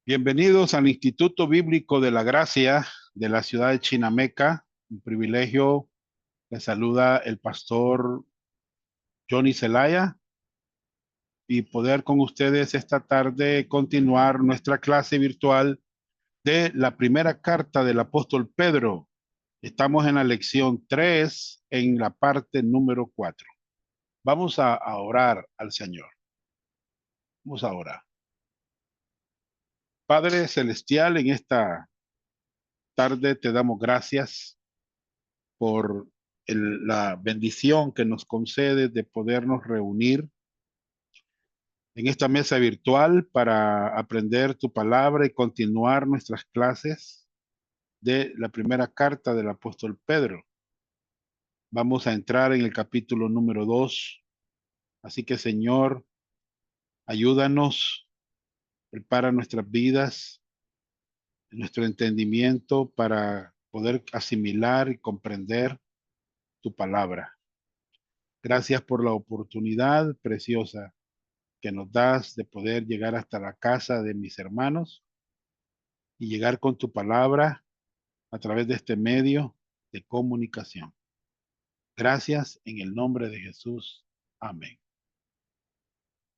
Bienvenidos al Instituto Bíblico de la Gracia de la ciudad de Chinameca. Un privilegio. Les saluda el pastor Johnny Zelaya y poder con ustedes esta tarde continuar nuestra clase virtual de la primera carta del apóstol Pedro. Estamos en la lección 3 en la parte número 4. Vamos a orar al Señor. Vamos a orar. Padre Celestial, en esta tarde te damos gracias por la bendición que nos concede de podernos reunir en esta mesa virtual para aprender tu palabra y continuar nuestras clases de la primera carta del apóstol Pedro. Vamos a entrar en el capítulo número 2. Así que, Señor, ayúdanos, prepara nuestras vidas, nuestro entendimiento para poder asimilar y comprender tu palabra. Gracias por la oportunidad preciosa que nos das de poder llegar hasta la casa de mis hermanos y llegar con tu palabra a través de este medio de comunicación. Gracias en el nombre de Jesús. Amén.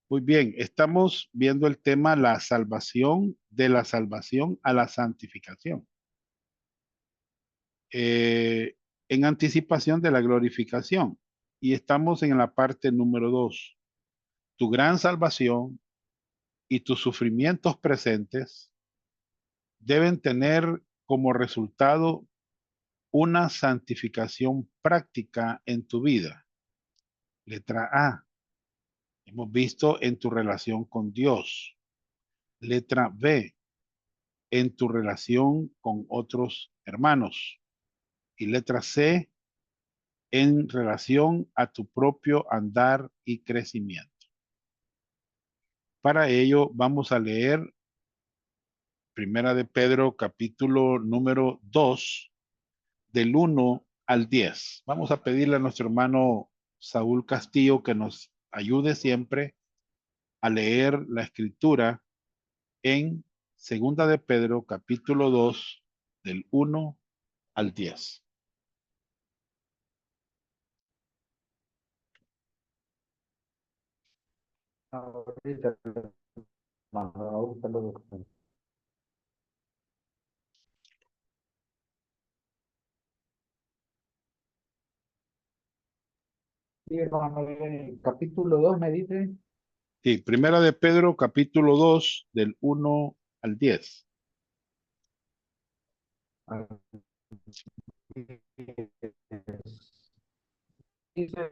Muy bien, estamos viendo el tema la salvación, de la salvación a la santificación. En anticipación de la glorificación. Y estamos en la parte número 2. Tu gran salvación y tus sufrimientos presentes deben tener como resultado una santificación práctica en tu vida. Letra A. Hemos visto en tu relación con Dios. Letra B. En tu relación con otros hermanos. Y letra C. En relación a tu propio andar y crecimiento. Para ello vamos a leer Primera de Pedro, capítulo número 2, del 1 al 10. Vamos a pedirle a nuestro hermano Saúl Castillo que nos ayude siempre a leer la escritura en Segunda de Pedro, capítulo 2, del 1 al 10. Ahorita ahorita lo busco. Sí, hermano, capítulo 2 me dice. Sí, Primera de Pedro, capítulo 2, del 1 al 10. ah, Dice,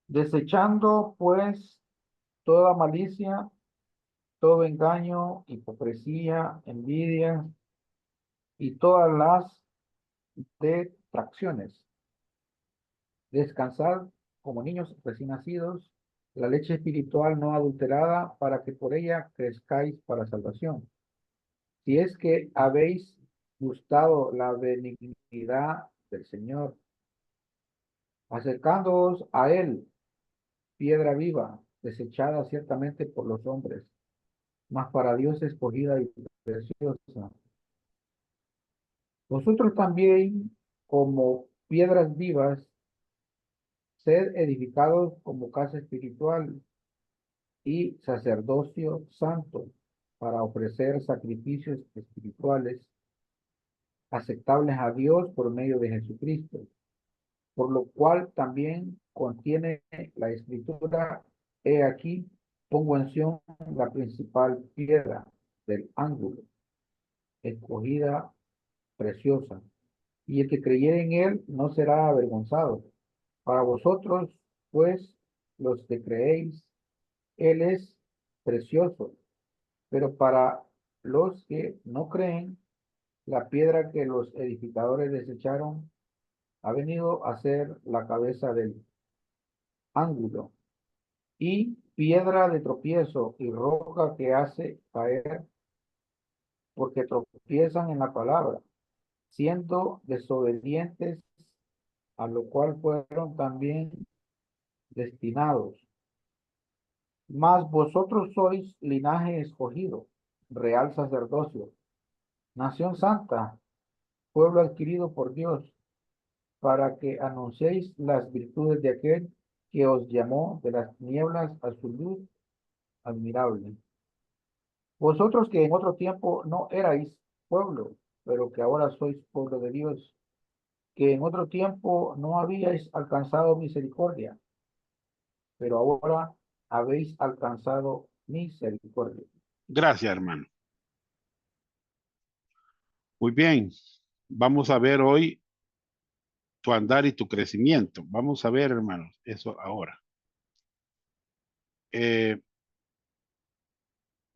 desechando pues toda malicia, todo engaño, hipocresía, envidia y todas las detracciones. Descansad como niños recién nacidos, la leche espiritual no adulterada, para que por ella crezcáis para salvación. Si es que habéis gustado la benignidad del Señor, acercándoos a Él, piedra viva, desechada ciertamente por los hombres, mas para Dios escogida y preciosa. Vosotros también, como piedras vivas, sed edificados como casa espiritual y sacerdocio santo, para ofrecer sacrificios espirituales aceptables a Dios por medio de Jesucristo, por lo cual también contiene la escritura: he aquí, pongo en Sión la principal piedra del ángulo, escogida, preciosa, y el que creyere en él no será avergonzado. Para vosotros, pues, los que creéis, él es precioso, pero para los que no creen, la piedra que los edificadores desecharon ha venido a ser la cabeza del ángulo, y piedra de tropiezo y roca que hace caer, porque tropiezan en la palabra, siendo desobedientes, a lo cual fueron también destinados. Mas vosotros sois linaje escogido, real sacerdocio, nación santa, pueblo adquirido por Dios, para que anunciéis las virtudes de aquel que os llamó de las tinieblas a su luz admirable. Vosotros que en otro tiempo no erais pueblo, pero que ahora sois pueblo de Dios, que en otro tiempo no habíais alcanzado misericordia, pero ahora habéis alcanzado misericordia. Gracias, hermano. Muy bien. Vamos a ver hoy tu andar y tu crecimiento. Vamos a ver, hermanos, eso ahora. Eh,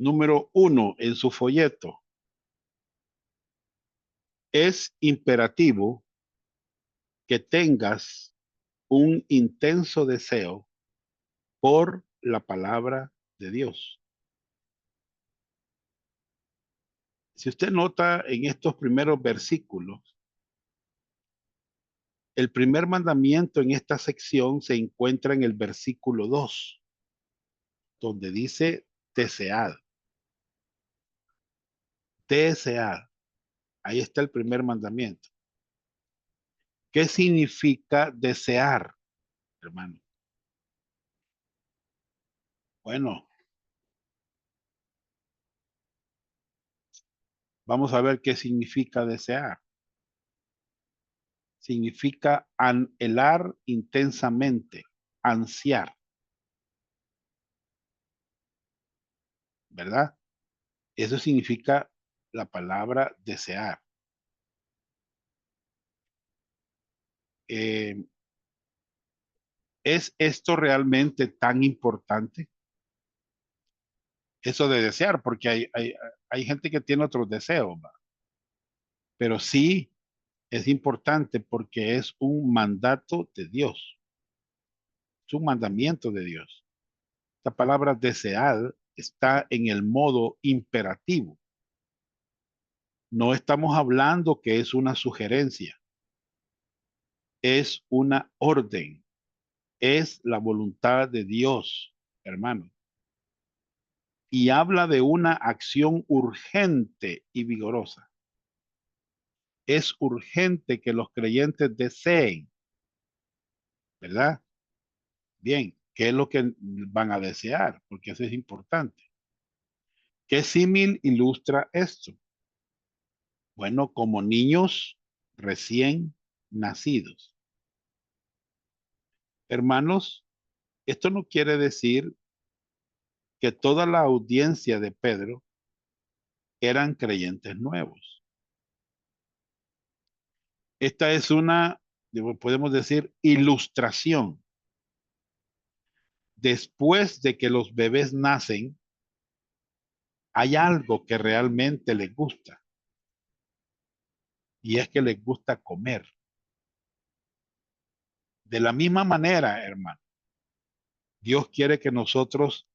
Número 1 en su folleto. Es imperativo que tengas un intenso deseo por la palabra de Dios. Si usted nota en estos primeros versículos, el primer mandamiento en esta sección se encuentra en el versículo 2, donde dice desead, desead. Ahí está el primer mandamiento. ¿Qué significa desear, hermano? Bueno, vamos a ver qué significa desear. Significa anhelar intensamente, ansiar, ¿verdad? Eso significa la palabra desear. Eh, ¿Es esto realmente tan importante? Eso de desear, porque hay gente que tiene otros deseos, ¿va? Pero sí es importante porque es un mandato de Dios, es un mandamiento de Dios. La palabra desear está en el modo imperativo. No estamos hablando que es una sugerencia, es una orden, es la voluntad de Dios, hermano. Y habla de una acción urgente y vigorosa. Es urgente que los creyentes deseen, ¿verdad? Bien, ¿qué es lo que van a desear? Porque eso es importante. ¿Qué símil ilustra esto? Bueno, como niños recién nacidos. Hermanos, esto no quiere decir que toda la audiencia de Pedro eran creyentes nuevos. Esta es una, podemos decir, ilustración. Después de que los bebés nacen, hay algo que realmente les gusta y es que les gusta comer. De la misma manera, hermano, Dios quiere que nosotros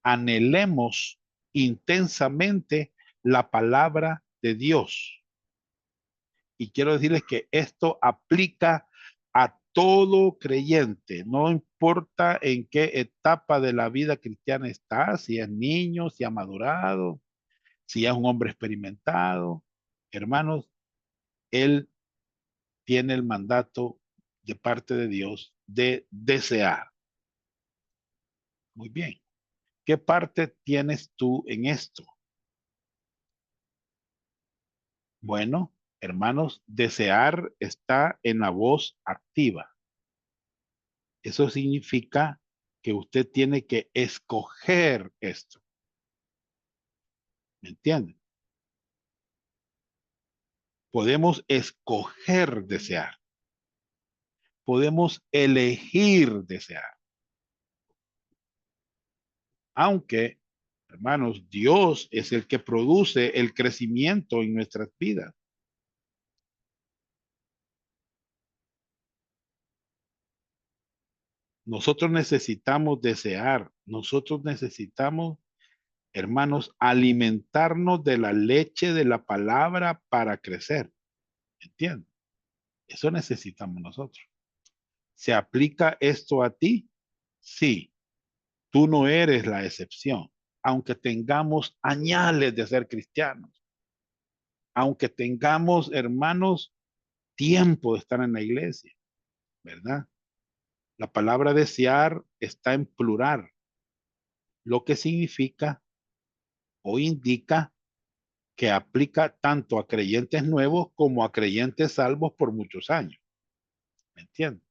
anhelemos intensamente la palabra de Dios. Y quiero decirles que esto aplica a todo creyente, no importa en qué etapa de la vida cristiana está, si es niño, si ha madurado, si es un hombre experimentado. Hermanos, él tiene el mandato de parte de Dios de desear. Muy bien. ¿Qué parte tienes tú en esto? Bueno, hermanos, desear está en la voz activa. Eso significa que usted tiene que escoger esto. ¿Me entienden? Podemos escoger desear. Podemos elegir desear. Aunque, hermanos, Dios es el que produce el crecimiento en nuestras vidas. Nosotros necesitamos desear. Nosotros necesitamos, hermanos, alimentarnos de la leche de la palabra para crecer. ¿Entiendes? Eso necesitamos nosotros. ¿Se aplica esto a ti? Sí. Tú no eres la excepción, aunque tengamos añales de ser cristianos, aunque tengamos, hermanos, tiempo de estar en la iglesia, ¿verdad? La palabra desear está en plural, lo que significa o indica que aplica tanto a creyentes nuevos como a creyentes salvos por muchos años. ¿Me entiendes?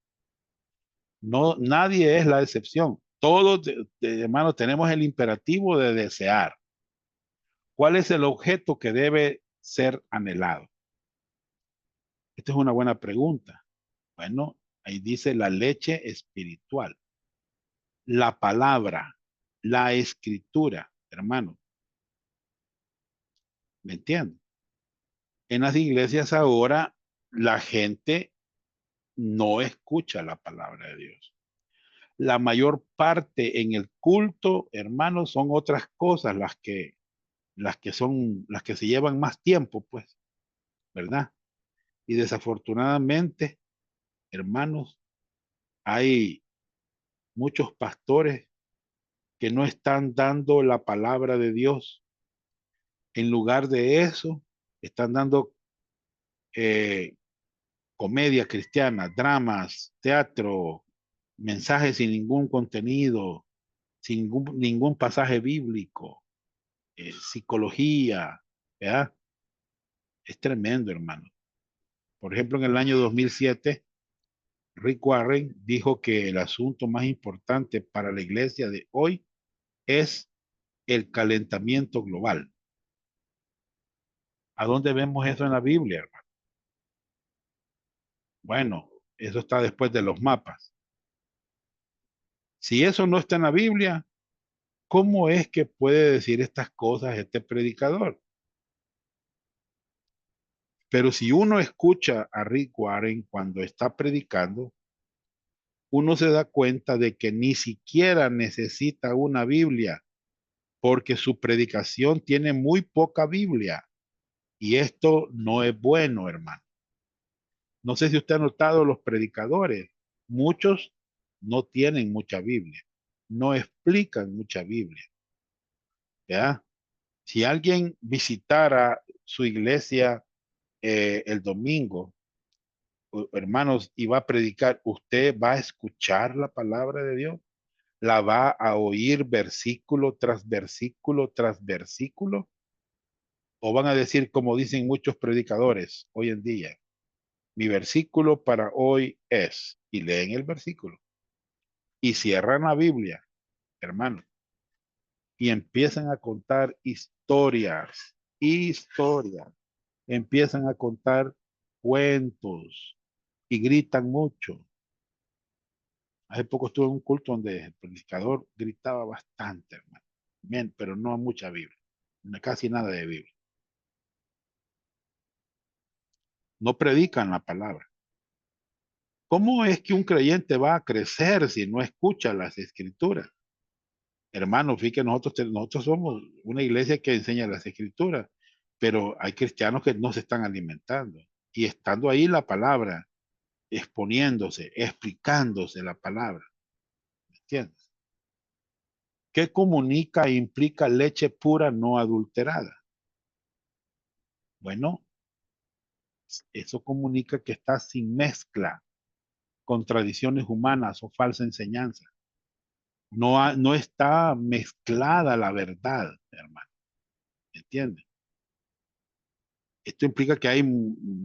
No, nadie es la excepción. Todos, hermanos, tenemos el imperativo de desear. ¿Cuál es el objeto que debe ser anhelado? Esta es una buena pregunta. Bueno, ahí dice la leche espiritual, la palabra, la escritura, hermano. ¿Me entiendes? En las iglesias ahora la gente no escucha la palabra de Dios. La mayor parte en el culto, hermanos, son otras cosas las que se llevan más tiempo, pues, ¿verdad? Y desafortunadamente, hermanos, hay muchos pastores que no están dando la palabra de Dios. En lugar de eso, están dando eh, comedia cristiana, dramas, teatro, mensajes sin ningún contenido, sin ningún pasaje bíblico, psicología, ¿verdad? Es tremendo, hermano. Por ejemplo, en el año 2007, Rick Warren dijo que el asunto más importante para la iglesia de hoy es el calentamiento global. ¿A dónde vemos eso en la Biblia, hermano? Bueno, eso está después de los mapas. Si eso no está en la Biblia, ¿cómo es que puede decir estas cosas este predicador? Pero si uno escucha a Rick Warren cuando está predicando, uno se da cuenta de que ni siquiera necesita una Biblia, porque su predicación tiene muy poca Biblia. Y esto no es bueno, hermano. No sé si usted ha notado los predicadores. Muchos no tienen mucha Biblia. No explican mucha Biblia. ¿Ya? Si alguien visitara su iglesia el domingo, hermanos, y va a predicar, ¿usted va a escuchar la palabra de Dios? ¿La va a oír versículo tras versículo tras versículo? ¿O van a decir, como dicen muchos predicadores hoy en día, mi versículo para hoy es, y leen el versículo, y cierran la Biblia, hermano, y empiezan a contar historias, historias, empiezan a contar cuentos y gritan mucho? Hace poco estuve en un culto donde el predicador gritaba bastante, hermano. Bien, pero no mucha Biblia, casi nada de Biblia. No predican la palabra. ¿Cómo es que un creyente va a crecer si no escucha las escrituras? Hermano, fíjate, nosotros somos una iglesia que enseña las escrituras, pero hay cristianos que no se están alimentando. Y estando ahí la palabra, exponiéndose, explicándose la palabra. ¿Me entiendes? ¿Qué comunica e implica leche pura no adulterada? Bueno, eso comunica que está sin mezcla con tradiciones humanas o falsa enseñanza. No está mezclada la verdad, hermano. ¿Me entiendes? Esto implica que hay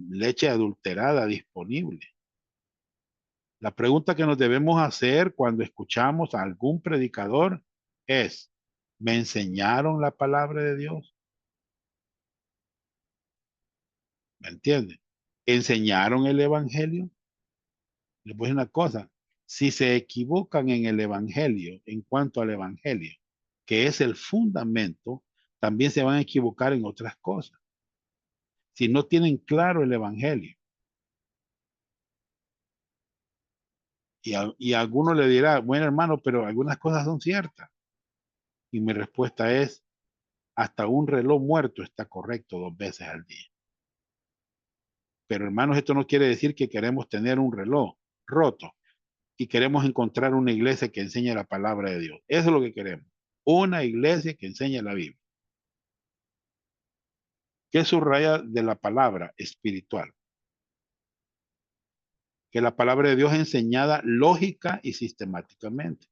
leche adulterada disponible. La pregunta que nos debemos hacer cuando escuchamos a algún predicador es, ¿me enseñaron la palabra de Dios? ¿Me entiendes? ¿Enseñaron el evangelio? Les voy a decir una cosa, si se equivocan en el evangelio, en cuanto al evangelio, que es el fundamento, también se van a equivocar en otras cosas. Si no tienen claro el evangelio, y a alguno le dirá, bueno hermano, pero algunas cosas son ciertas. Y mi respuesta es, hasta un reloj muerto está correcto 2 veces al día. Pero hermanos, esto no quiere decir que queremos tener un reloj roto. y queremos encontrar una iglesia que enseñe la palabra de Dios. Eso es lo que queremos. Una iglesia que enseñe la Biblia. ¿Qué subraya de la palabra espiritual? Que la palabra de Dios es enseñada lógica y sistemáticamente.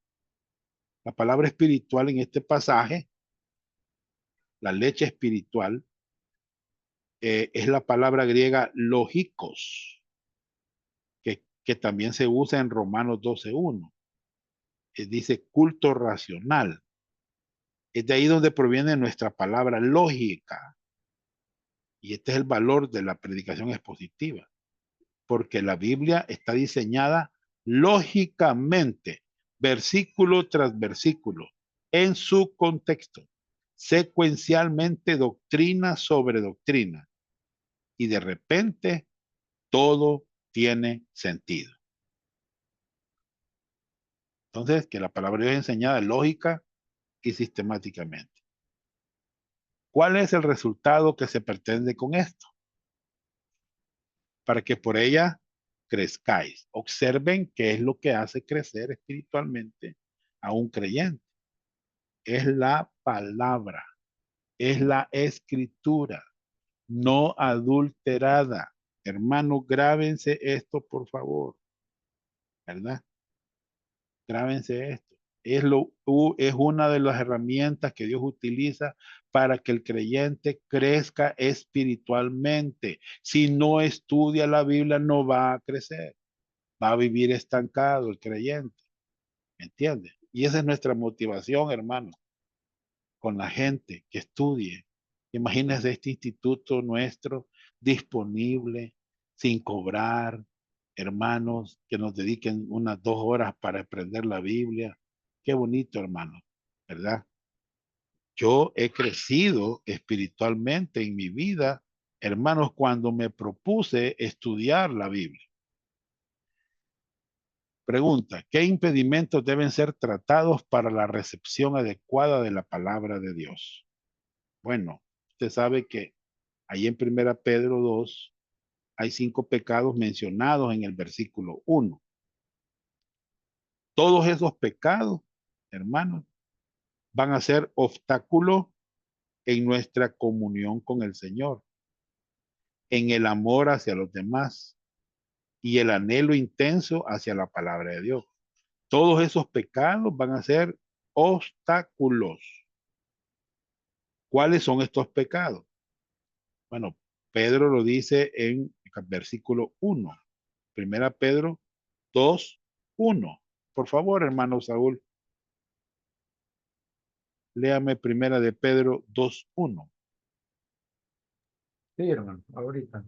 La palabra espiritual en este pasaje, la leche espiritual, es la palabra griega lógicos, que también se usa en Romanos 12:1. Dice culto racional. Es de ahí donde proviene nuestra palabra lógica. Y este es el valor de la predicación expositiva, porque la Biblia está diseñada lógicamente, versículo tras versículo, en su contexto, secuencialmente doctrina sobre doctrina, y de repente todo tiene sentido. Entonces, que la palabra de Dios es enseñada lógica y sistemáticamente. ¿Cuál es el resultado que se pretende con esto? Para que por ella crezcáis. Observen qué es lo que hace crecer espiritualmente a un creyente. Es la palabra, es la escritura, no adulterada. Hermanos, grábense esto, por favor, ¿verdad? Grábense esto. Es una de las herramientas que Dios utiliza para que el creyente crezca espiritualmente. Si no estudia la Biblia, no va a crecer. Va a vivir estancado el creyente. ¿Me entiendes? Y esa es nuestra motivación, hermano, con la gente que estudie. Imagínense este instituto nuestro disponible, sin cobrar, hermanos, que nos dediquen unas 2 horas para aprender la Biblia. Qué bonito, hermano, ¿verdad? Yo he crecido espiritualmente en mi vida, hermanos, cuando me propuse estudiar la Biblia. Pregunta, ¿qué impedimentos deben ser tratados para la recepción adecuada de la palabra de Dios? Bueno, usted sabe que ahí en 1 Pedro 2 hay 5 pecados mencionados en el versículo 1. Todos esos pecados, hermanos, van a ser obstáculos en nuestra comunión con el Señor, en el amor hacia los demás y el anhelo intenso hacia la palabra de Dios. Todos esos pecados van a ser obstáculos. ¿Cuáles son estos pecados? Bueno, Pedro lo dice en el versículo 1. 1 Pedro 2:1. Por favor, hermano Saúl, léame 1 Pedro 2:1. Sí, hermano, ahorita.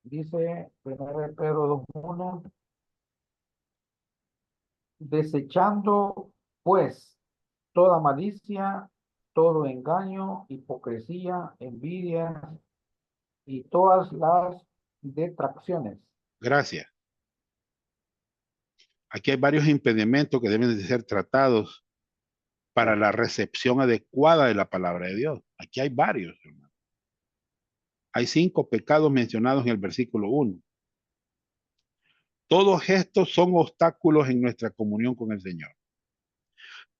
Dice 1 Pedro 2:1, desechando pues toda malicia, todo engaño, hipocresía, envidia y todas las detracciones. Gracias. Aquí hay varios impedimentos que deben de ser tratados para la recepción adecuada de la palabra de Dios. Aquí hay varios, hermano. Hay 5 pecados mencionados en el versículo 1. Todos estos son obstáculos en nuestra comunión con el Señor.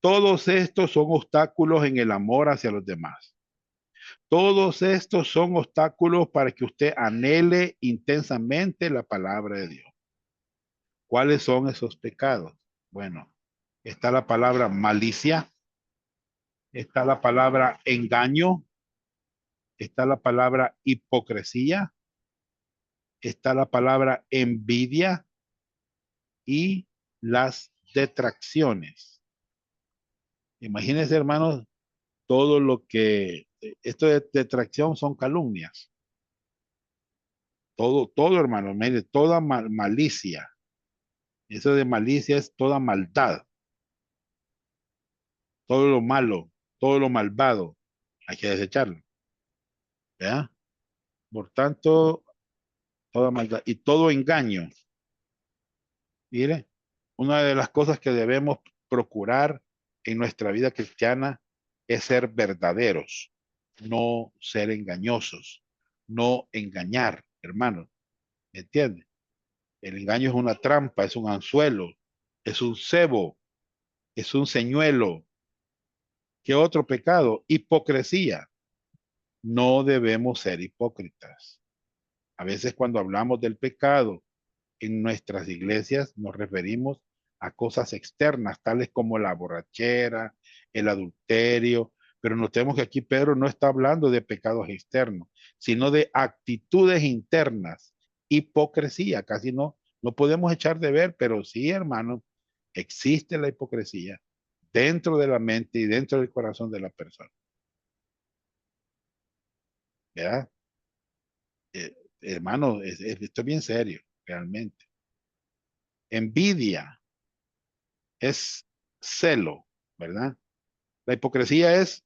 Todos estos son obstáculos en el amor hacia los demás. Todos estos son obstáculos para que usted anhele intensamente la palabra de Dios. ¿Cuáles son esos pecados? Bueno, está la palabra malicia, está la palabra engaño, está la palabra hipocresía, está la palabra envidia y las detracciones. Imagínense, hermanos, todo lo que esto de detracción son calumnias. Todo, hermano, mire, toda malicia. Eso de malicia es toda maldad, todo lo malo, todo lo malvado. Hay que desecharlo. ¿Ya? Por tanto, toda maldad y todo engaño. Mire, una de las cosas que debemos procurar en nuestra vida cristiana es ser verdaderos, no ser engañosos, no engañar, hermanos. ¿Me entiende? El engaño es una trampa, es un anzuelo, es un cebo, es un señuelo. ¿Qué otro pecado? Hipocresía. No debemos ser hipócritas. A veces cuando hablamos del pecado en nuestras iglesias nos referimos a cosas externas, tales como la borrachera, el adulterio, pero notemos que aquí Pedro no está hablando de pecados externos, sino de actitudes internas, hipocresía, casi no podemos echar de ver, pero sí, hermano, existe la hipocresía dentro de la mente y dentro del corazón de la persona, ¿verdad? Eh, hermano, esto es bien serio, realmente. Envidia es celo, ¿verdad? La hipocresía es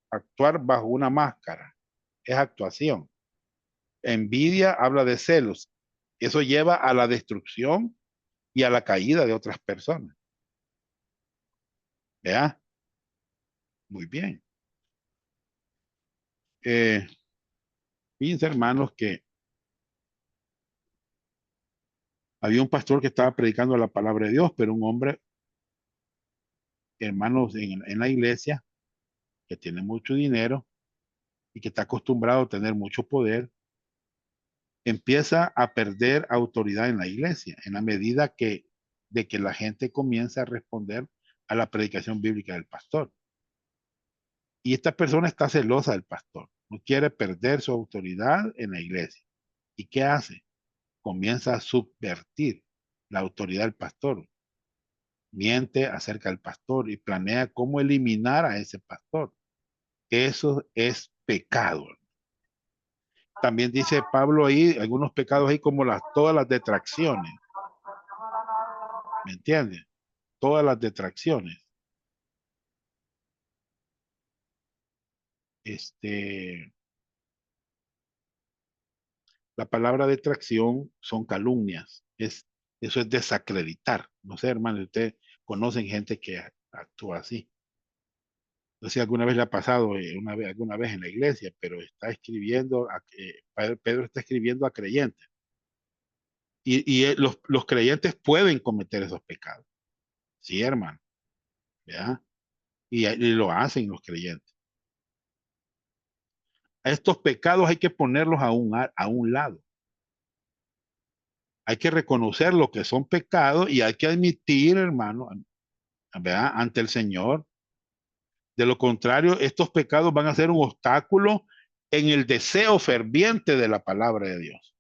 actuar bajo una máscara, es actuación. Envidia habla de celos. Eso lleva a la destrucción y a la caída de otras personas. ¿Vea? Muy bien. Eh, Fíjense, hermanos, que había un pastor que estaba predicando la palabra de Dios, pero un hombre, hermanos, en la iglesia, que tiene mucho dinero y que está acostumbrado a tener mucho poder, empieza a perder autoridad en la iglesia, en la medida de que la gente comienza a responder a la predicación bíblica del pastor. Y esta persona está celosa del pastor, no quiere perder su autoridad en la iglesia. ¿Y qué hace? Comienza a subvertir la autoridad del pastor, miente acerca del pastor y planea cómo eliminar a ese pastor. Eso es pecado. También dice Pablo ahí, algunos pecados ahí como todas las detracciones, ¿me entiendes? Todas las detracciones. Este, la palabra detracción son calumnias. Eso es desacreditar. No sé, hermano, ustedes conocen gente que actúa así. No sé si alguna vez le ha pasado alguna vez en la iglesia, pero está escribiendo, Pedro está escribiendo a creyentes. Los creyentes pueden cometer esos pecados. Sí, hermano. ¿Ya? Y lo hacen los creyentes. Estos pecados hay que ponerlos a un lado. Hay que reconocer lo que son pecados y hay que admitir, hermano, ¿verdad? Ante el Señor. De lo contrario, estos pecados van a ser un obstáculo en el deseo ferviente de la palabra de Dios.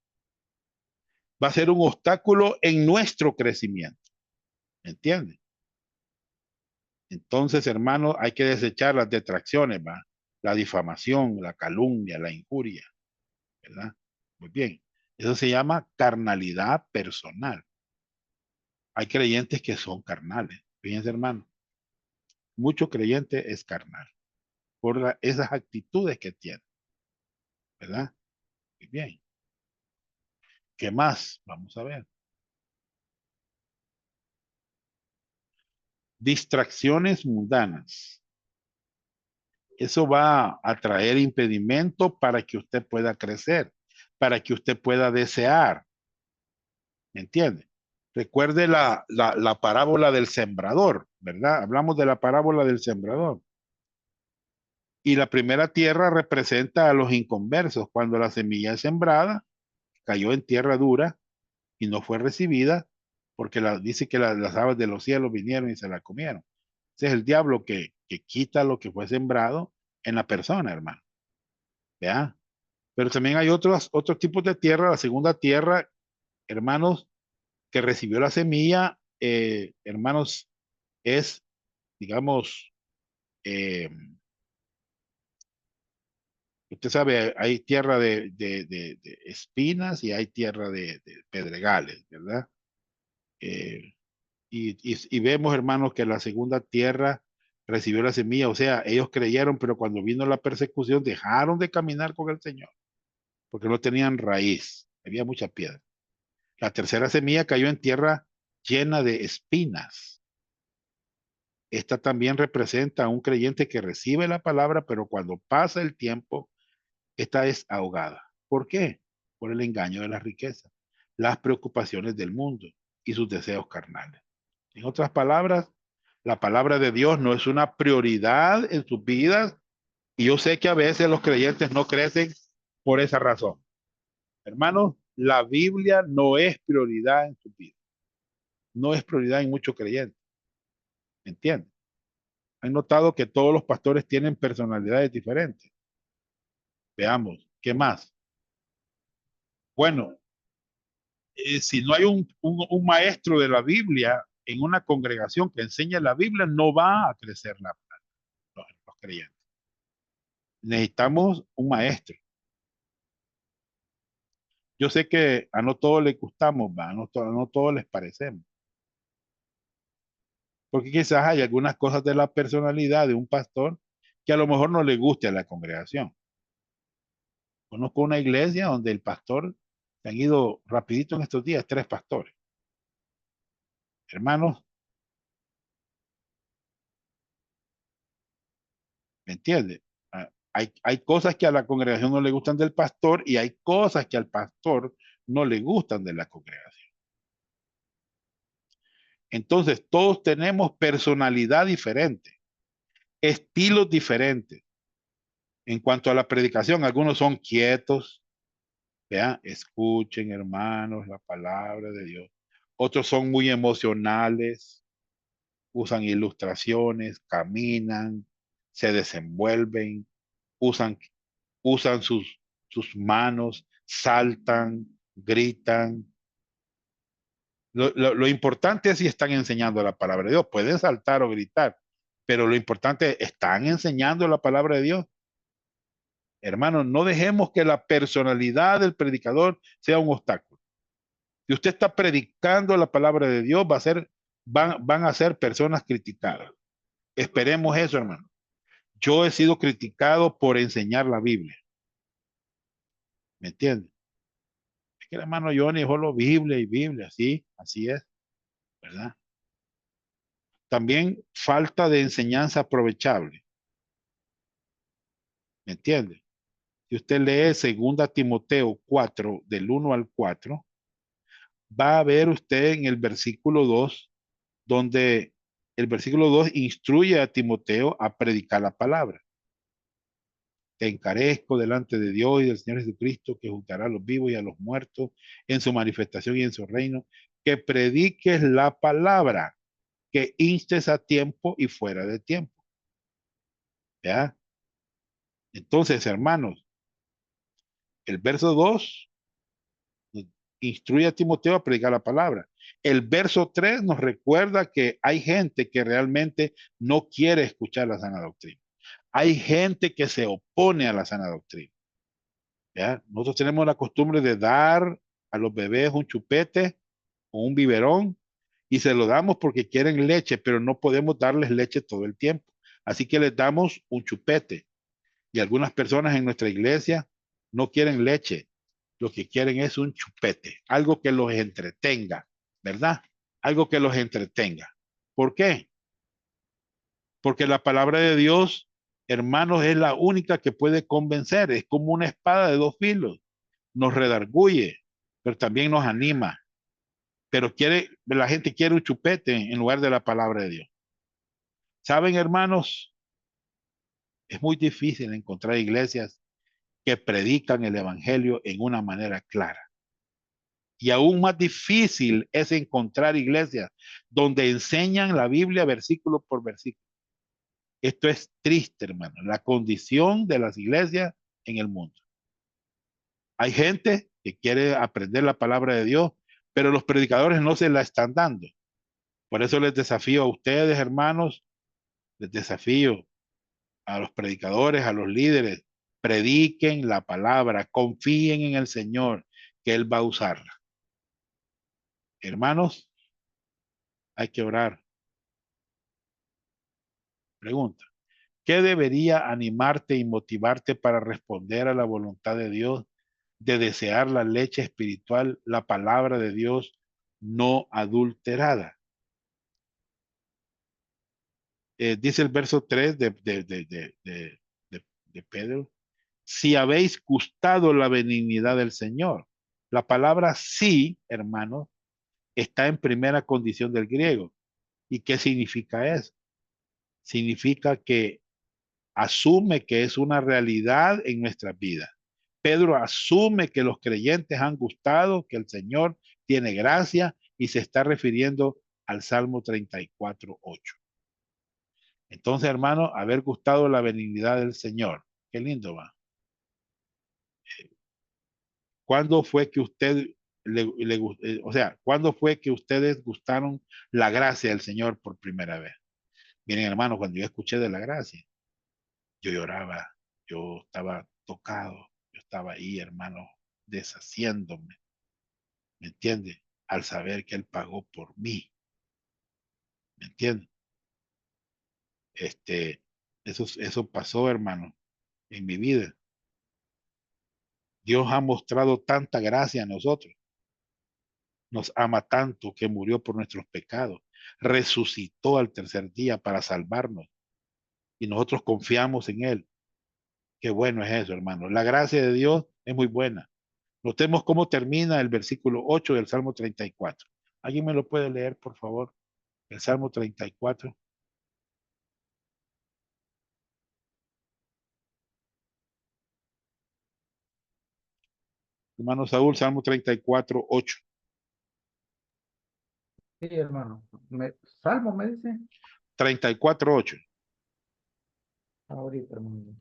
Va a ser un obstáculo en nuestro crecimiento. ¿Me entiendes? Entonces, hermano, hay que desechar las detracciones, ¿va? La difamación, la calumnia, la injuria, ¿verdad? Muy bien. Eso se llama carnalidad personal. Hay creyentes que son carnales. Fíjense, hermano, mucho creyente es carnal por esas actitudes que tiene, ¿verdad? Muy bien. ¿Qué más? Vamos a ver. Distracciones mundanas. Eso va a traer impedimento para que usted pueda crecer, para que usted pueda desear. ¿Me entiende? Recuerde la parábola del sembrador, ¿verdad? Hablamos de la parábola del sembrador. Y la primera tierra representa a los inconversos. Cuando la semilla es sembrada, cayó en tierra dura y no fue recibida, porque dice que las aves de los cielos vinieron y se la comieron. Ese es el diablo que quita lo que fue sembrado en la persona, hermano. ¿Ya? Pero también hay otros tipos de tierra. La segunda tierra, hermanos, que recibió la semilla, hermanos, es, digamos, eh, usted sabe, hay tierra de espinas y hay tierra de pedregales, ¿verdad? Eh, y vemos, hermanos, que la segunda tierra recibió la semilla, o sea, ellos creyeron, pero cuando vino la persecución dejaron de caminar con el Señor, porque no tenían raíz, había mucha piedra. La tercera semilla cayó en tierra llena de espinas. Esta también representa a un creyente que recibe la palabra, pero cuando pasa el tiempo, esta es ahogada. ¿Por qué? Por el engaño de la riqueza. las preocupaciones del mundo y sus deseos carnales. En otras palabras, la palabra de Dios no es una prioridad en sus vidas, y yo sé que a veces los creyentes no crecen por esa razón. Hermanos, la Biblia no es prioridad en sus vidas. No es prioridad en muchos creyentes. ¿Entienden? Han notado que todos los pastores tienen personalidades diferentes. Veamos, ¿qué más? Bueno, si no hay un maestro de la Biblia en una congregación que enseñe la Biblia, no va a crecer los creyentes. Necesitamos un maestro. Yo sé que a no todos les gustamos, ¿va? No todos les parecemos. Porque quizás hay algunas cosas de la personalidad de un pastor que a lo mejor no le guste a la congregación. Conozco una iglesia donde el pastor, se han ido rapidito en estos días, 3 pastores. Hermanos, ¿me entiende? Hay cosas que a la congregación no le gustan del pastor y hay cosas que al pastor no le gustan de la congregación. Entonces, todos tenemos personalidad diferente, estilos diferentes. En cuanto a la predicación, algunos son quietos, vean, escuchen, hermanos, la palabra de Dios. Otros son muy emocionales, usan ilustraciones, caminan, se desenvuelven, usan, usan sus manos, saltan, gritan. Lo importante es si están enseñando la palabra de Dios. Pueden saltar o gritar, pero lo importante es, ¿están enseñando la palabra de Dios? Hermanos, no dejemos que la personalidad del predicador sea un obstáculo. Si usted está predicando la palabra de Dios, van a ser personas criticadas. Esperemos eso, hermano. Yo he sido criticado por enseñar la Biblia. ¿Me entiende? Es que el hermano Johnny solo Biblia y Biblia, sí, así es, ¿verdad? También falta de enseñanza aprovechable. ¿Me entiende? Si usted lee 2 Timoteo 4, del 1 al 4, va a ver usted en el versículo 2, donde el versículo 2 instruye a Timoteo a predicar la palabra. Te encarezco delante de Dios y del Señor Jesucristo, que juzgará a los vivos y a los muertos en su manifestación y en su reino, que prediques la palabra, que instes a tiempo y fuera de tiempo. ¿Ya? Entonces, hermanos, el verso 2 instruye a Timoteo a predicar la palabra. El verso 3 nos recuerda que hay gente que realmente no quiere escuchar la sana doctrina. Hay gente que se opone a la sana doctrina. ¿Ya? Nosotros tenemos la costumbre de dar a los bebés un chupete o un biberón y se lo damos porque quieren leche, pero no podemos darles leche todo el tiempo. Así que les damos un chupete. Y algunas personas en nuestra iglesia no quieren leche, lo que quieren es un chupete, algo que los entretenga, ¿verdad? Algo que los entretenga. ¿Por qué? Porque la palabra de Dios, hermanos, es la única que puede convencer, es como una espada de 2 filos, nos redarguye, pero también nos anima. Pero la gente quiere un chupete en lugar de la palabra de Dios. ¿Saben, hermanos? Es muy difícil encontrar iglesias que predican el evangelio en una manera clara. Y aún más difícil es encontrar iglesias donde enseñan la Biblia versículo por versículo. Esto es triste, hermano, la condición de las iglesias en el mundo. Hay gente que quiere aprender la palabra de Dios, pero los predicadores no se la están dando. Por eso les desafío a ustedes, hermanos, les desafío a los predicadores, a los líderes, prediquen la palabra, confíen en el Señor, que Él va a usarla. Hermanos, hay que orar. Pregunta, ¿qué debería animarte y motivarte para responder a la voluntad de Dios de desear la leche espiritual, la palabra de Dios no adulterada? Dice el verso 3 de Pedro, si habéis gustado la benignidad del Señor. La palabra sí, hermano, está en primera condición del griego. ¿Y qué significa eso? Significa que asume que es una realidad en nuestras vidas. Pedro asume que los creyentes han gustado, que el Señor tiene gracia y se está refiriendo al Salmo 34:8. Entonces, hermano, haber gustado la benignidad del Señor. Qué lindo va. ¿Cuándo fue que o sea, cuándo fue que ustedes gustaron la gracia del Señor por primera vez? Miren, hermano, cuando yo escuché de la gracia, yo lloraba, yo estaba tocado, yo estaba ahí, hermano, deshaciéndome, ¿me entiende? Al saber que Él pagó por mí, ¿me entiende? Este, eso pasó, hermano, en mi vida. Dios ha mostrado tanta gracia a nosotros, nos ama tanto que murió por nuestros pecados, resucitó al tercer día para salvarnos y nosotros confiamos en Él. Qué bueno es eso, hermano. La gracia de Dios es muy buena. Notemos cómo termina el versículo 8 del Salmo 34. ¿Alguien me lo puede leer, por favor? El Salmo 34. Hermano Saúl, Salmo 34:8. Sí, hermano. Salmo me dice. 34:8. Ahorita, hermano.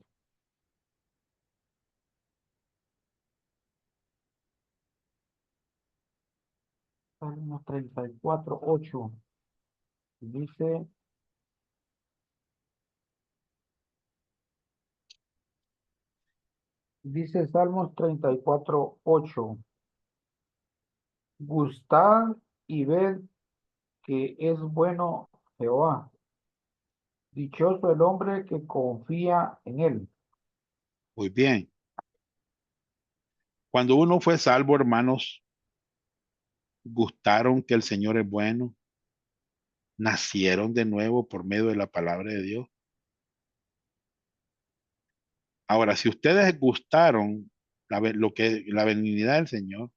Salmo 34:8. Dice, dice Salmos 34:8. Gustad y ved que es bueno Jehová. Dichoso el hombre que confía en él. Muy bien. Cuando uno fue salvo, hermanos, gustaron que el Señor es bueno, nacieron de nuevo por medio de la palabra de Dios. Ahora, si ustedes gustaron la benignidad del Señor,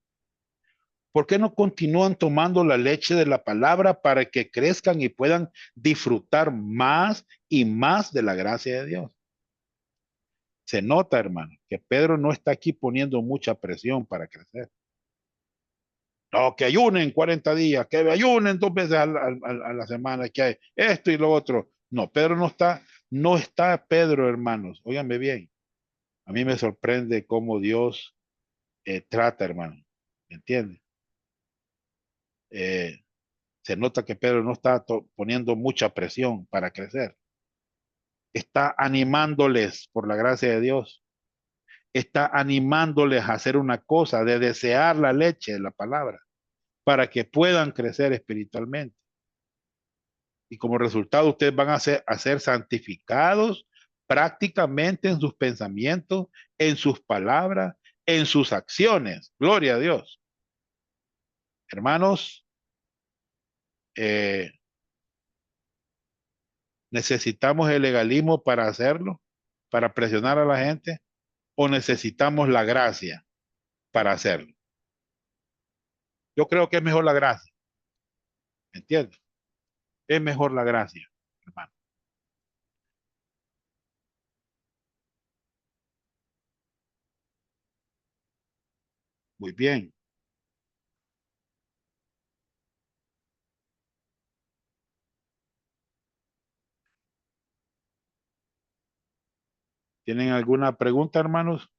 ¿por qué no continúan tomando la leche de la palabra para que crezcan y puedan disfrutar más y más de la gracia de Dios? Se nota, hermano, que Pedro no está aquí poniendo mucha presión para crecer. No, que ayunen 40 días, que ayunen 2 veces a la semana, que hay esto y lo otro. No, Pedro no está Pedro, hermanos. Óiganme bien. A mí me sorprende cómo Dios trata, hermano. ¿Me entiende? Eh, Se nota que Pedro no está poniendo mucha presión para crecer. Está animándoles por la gracia de Dios. Está animándoles a hacer una cosa, de desear la leche de la palabra, para que puedan crecer espiritualmente. Y como resultado, ustedes van a ser santificados prácticamente en sus pensamientos, en sus palabras, en sus acciones. Gloria a Dios. Hermanos, eh, ¿necesitamos el legalismo para hacerlo? ¿Para presionar a la gente? ¿O necesitamos la gracia para hacerlo? Yo creo que es mejor la gracia, ¿me entiendes? Es mejor la gracia, hermano. Muy bien. ¿Tienen alguna pregunta, hermanos?